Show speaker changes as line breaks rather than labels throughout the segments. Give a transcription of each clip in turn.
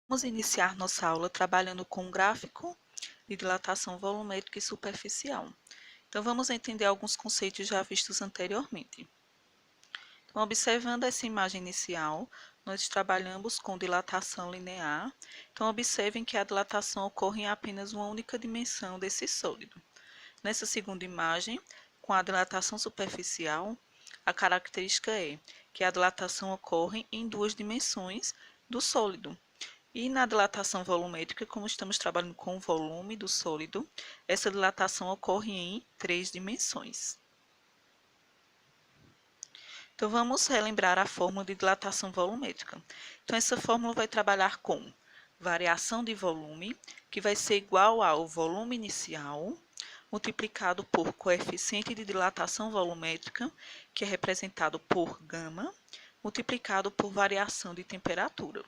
Vamos iniciar nossa aula trabalhando com um gráfico de dilatação volumétrica e superficial. Então, vamos entender alguns conceitos já vistos anteriormente. Então, observando essa imagem inicial, nós trabalhamos com dilatação linear. Então, observem que a dilatação ocorre em apenas uma única dimensão desse sólido. Nessa segunda imagem, com a dilatação superficial, a característica é que a dilatação ocorre em duas dimensões do sólido. E na dilatação volumétrica, como estamos trabalhando com o volume do sólido, essa dilatação ocorre em três dimensões. Então, vamos relembrar a fórmula de dilatação volumétrica. Então, essa fórmula vai trabalhar com variação de volume, que vai ser igual ao volume inicial, multiplicado por coeficiente de dilatação volumétrica, que é representado por gama, multiplicado por variação de temperatura.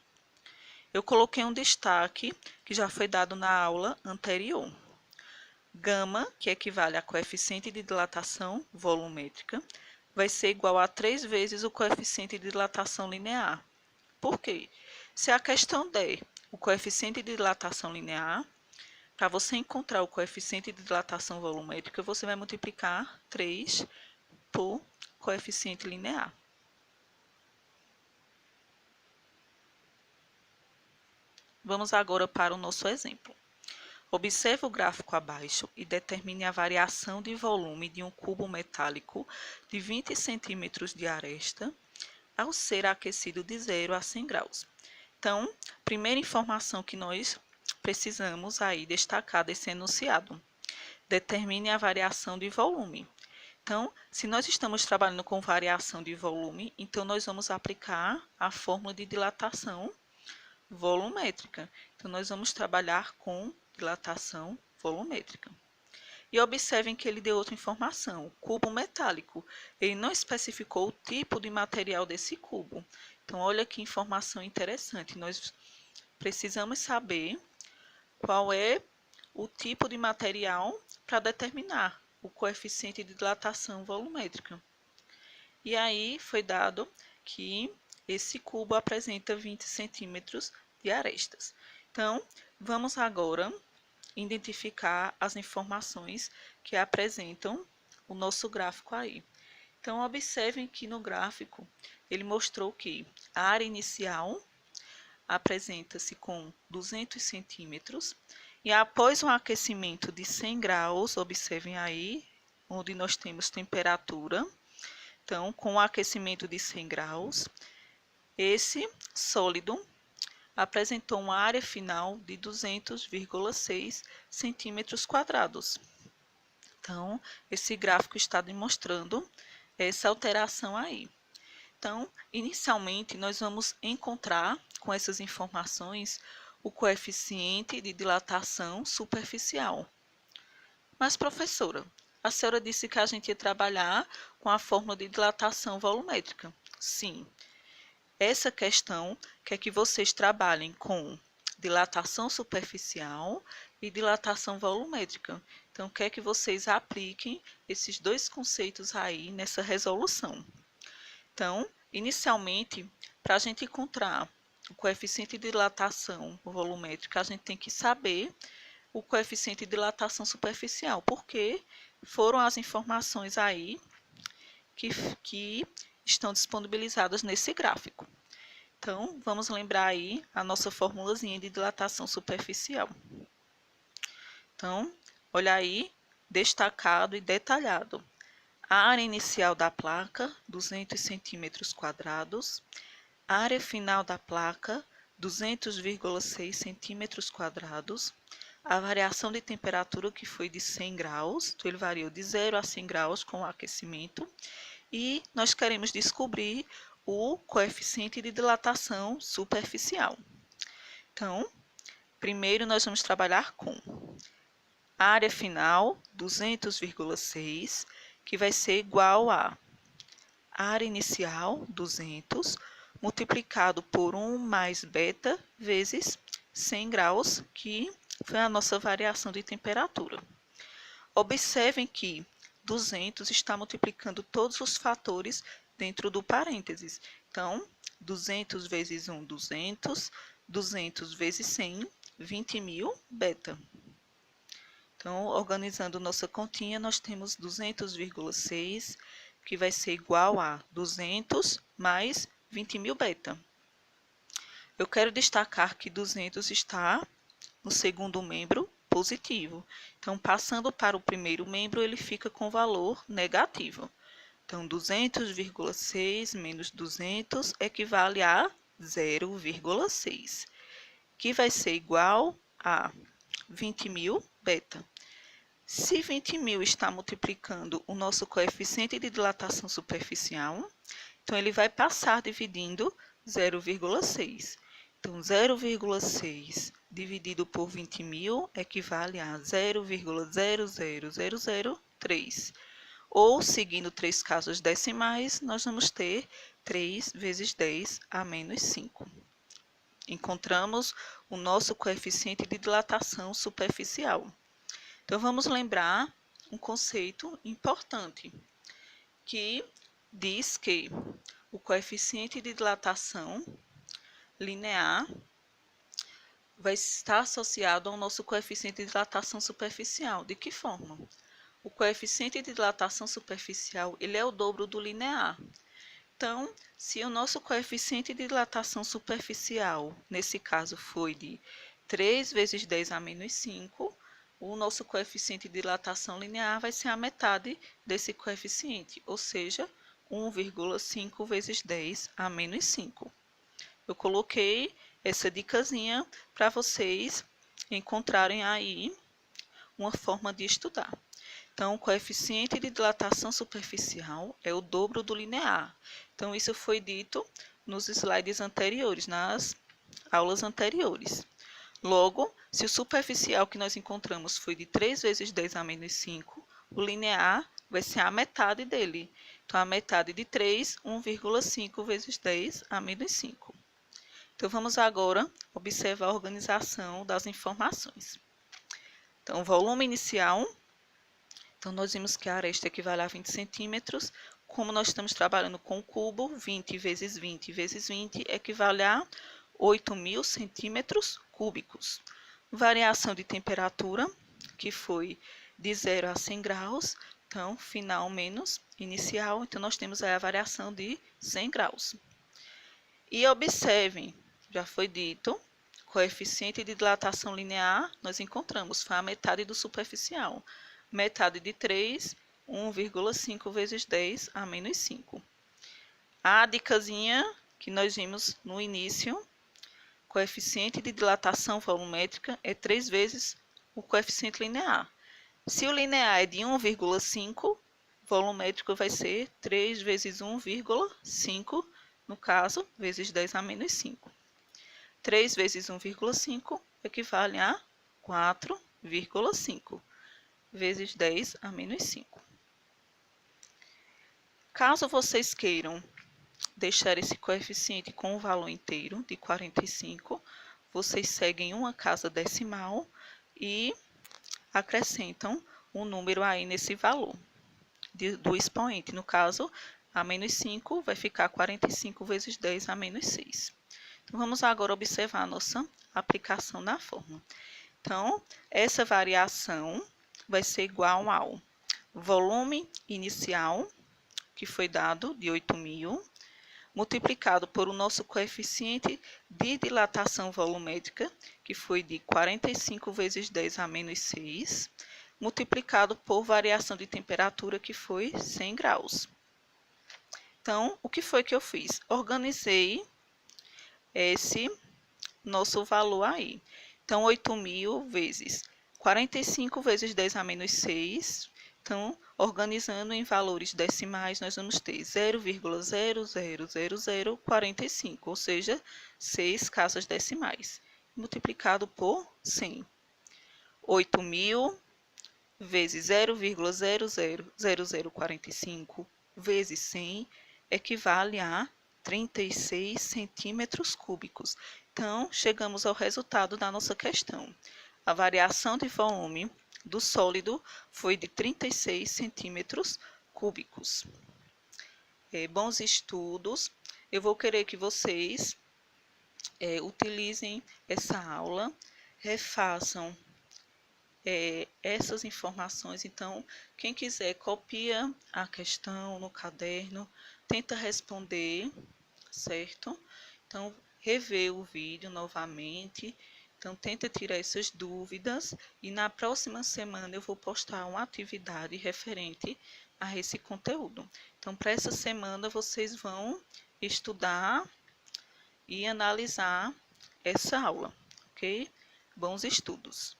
Eu coloquei um destaque que já foi dado na aula anterior. Gama, que equivale a coeficiente de dilatação volumétrica, vai ser igual a 3 vezes o coeficiente de dilatação linear. Por quê? Se a questão der o coeficiente de dilatação linear, para você encontrar o coeficiente de dilatação volumétrica, você vai multiplicar 3 por coeficiente linear. Vamos agora para o nosso exemplo. Observe o gráfico abaixo e determine a variação de volume de um cubo metálico de 20 centímetros de aresta ao ser aquecido de 0 a 100 graus. Então, primeira informação que nós precisamos aí destacar desse enunciado. Determine a variação de volume. Então, se nós estamos trabalhando com variação de volume, então nós vamos aplicar a fórmula de dilatação volumétrica. Então, nós vamos trabalhar com dilatação volumétrica. E observem que ele deu outra informação, cubo metálico. Ele não especificou o tipo de material desse cubo. Então, olha que informação interessante. Nós precisamos saber qual é o tipo de material para determinar o coeficiente de dilatação volumétrica. E aí foi dado que esse cubo apresenta 20 centímetros de arestas. Então, vamos agora identificar as informações que apresentam o nosso gráfico aí. Então, observem que no gráfico ele mostrou que a área inicial apresenta-se com 200 centímetros e após um aquecimento de 100 graus, observem aí, onde nós temos temperatura. Então, com o aquecimento de 100 graus, esse sólido apresentou uma área final de 200,6 centímetros quadrados. Então, esse gráfico está demonstrando essa alteração aí. Então, inicialmente, nós vamos encontrar com essas informações o coeficiente de dilatação superficial. Mas, professora, a senhora disse que a gente ia trabalhar com a fórmula de dilatação volumétrica. Sim. Essa questão quer que vocês trabalhem com dilatação superficial e dilatação volumétrica. Então, quer que vocês apliquem esses dois conceitos aí nessa resolução. Então, inicialmente, para a gente encontrar o coeficiente de dilatação volumétrica, a gente tem que saber o coeficiente de dilatação superficial, porque foram as informações aí que estão disponibilizadas nesse gráfico. Então, vamos lembrar aí a nossa formulazinha de dilatação superficial. Então, olha aí, destacado e detalhado. A área inicial da placa, 200 centímetros quadrados. A área final da placa, 200,6 centímetros quadrados. A variação de temperatura, que foi de 100 graus, então ele variou de 0 a 100 graus com o aquecimento. E nós queremos descobrir o coeficiente de dilatação superficial. Então, primeiro nós vamos trabalhar com a área final, 200,6, que vai ser igual a área inicial, 200, multiplicado por 1 mais beta vezes 100 graus, que foi a nossa variação de temperatura. Observem que 200 está multiplicando todos os fatores dentro do parênteses. Então, 200 vezes 1, 200, 200 vezes 100, 20.000 beta. Então, organizando nossa continha, nós temos 200,6, que vai ser igual a 200 mais 20.000 beta. Eu quero destacar que 200 está no segundo membro positivo. Então, passando para o primeiro membro, ele fica com valor negativo. Então, 200,6 menos 200 equivale a 0,6, que vai ser igual a 20.000 beta. Se 20.000 está multiplicando o nosso coeficiente de dilatação superficial, então ele vai passar dividindo 0,6. Então, 0,6 dividido por 20.000 equivale a 0,00003. Ou, seguindo 3 casas decimais, nós vamos ter 3 vezes 10 a menos 5. Encontramos o nosso coeficiente de dilatação superficial. Então, vamos lembrar um conceito importante, que diz que o coeficiente de dilatação linear vai estar associado ao nosso coeficiente de dilatação superficial. De que forma? O coeficiente de dilatação superficial, ele é o dobro do linear. Então, se o nosso coeficiente de dilatação superficial, nesse caso, foi de 3 vezes 10 a menos 5, o nosso coeficiente de dilatação linear vai ser a metade desse coeficiente, ou seja, 1,5 vezes 10 a menos 5. Eu coloquei essa dicasinha para vocês encontrarem aí uma forma de estudar. Então, o coeficiente de dilatação superficial é o dobro do linear. Então, isso foi dito nos slides anteriores, nas aulas anteriores. Logo, se o superficial que nós encontramos foi de 3 vezes 10 a menos 5, o linear vai ser a metade dele. Então, a metade de 3, 1,5 vezes 10 a menos 5. Então, vamos agora observar a organização das informações. Então, volume inicial. Então, nós vimos que a aresta equivale a 20 centímetros. Como nós estamos trabalhando com o cubo, 20 vezes 20 vezes 20 equivale a 8.000 centímetros cúbicos. Variação de temperatura, que foi de 0 a 100 graus. Então, final menos inicial. Então, nós temos aí a variação de 100 graus. E observem, já foi dito, coeficiente de dilatação linear, nós encontramos, foi a metade do superficial. Metade de 3, 1,5 vezes 10 a menos 5. A dicasinha que nós vimos no início, coeficiente de dilatação volumétrica é 3 vezes o coeficiente linear. Se o linear é de 1,5, volumétrico vai ser 3 vezes 1,5, no caso, vezes 10 a menos 5. 3 vezes 1,5 equivale a 4,5. Vezes 10 a menos 5. Caso vocês queiram deixar esse coeficiente com o valor inteiro de 45, vocês seguem uma casa decimal e acrescentam um número aí nesse valor do expoente. No caso, a menos 5 vai ficar 45 vezes 10 a menos 6. Então, vamos agora observar a nossa aplicação na fórmula. Então, essa variação vai ser igual ao volume inicial, que foi dado de 8.000, multiplicado por o nosso coeficiente de dilatação volumétrica, que foi de 45 vezes 10 a menos 6, multiplicado por variação de temperatura, que foi 100 graus. Então, o que foi que eu fiz? Organizei esse nosso valor aí. Então, 8.000 vezes 45 vezes 10 a menos 6. Então, organizando em valores decimais, nós vamos ter 0,000045, ou seja, 6 casas decimais, multiplicado por 100. 8.000 vezes 0,000045 vezes 100 equivale a 36 centímetros cúbicos. Então, chegamos ao resultado da nossa questão. A variação de volume do sólido foi de 36 centímetros cúbicos. Bons estudos. Eu vou querer que vocês utilizem essa aula, refaçam essas informações. Então, quem quiser, copia a questão no caderno, tenta responder, certo? Então, rever o vídeo novamente. Então, tenta tirar essas dúvidas e na próxima semana eu vou postar uma atividade referente a esse conteúdo. Então, para essa semana, vocês vão estudar e analisar essa aula, ok? Bons estudos!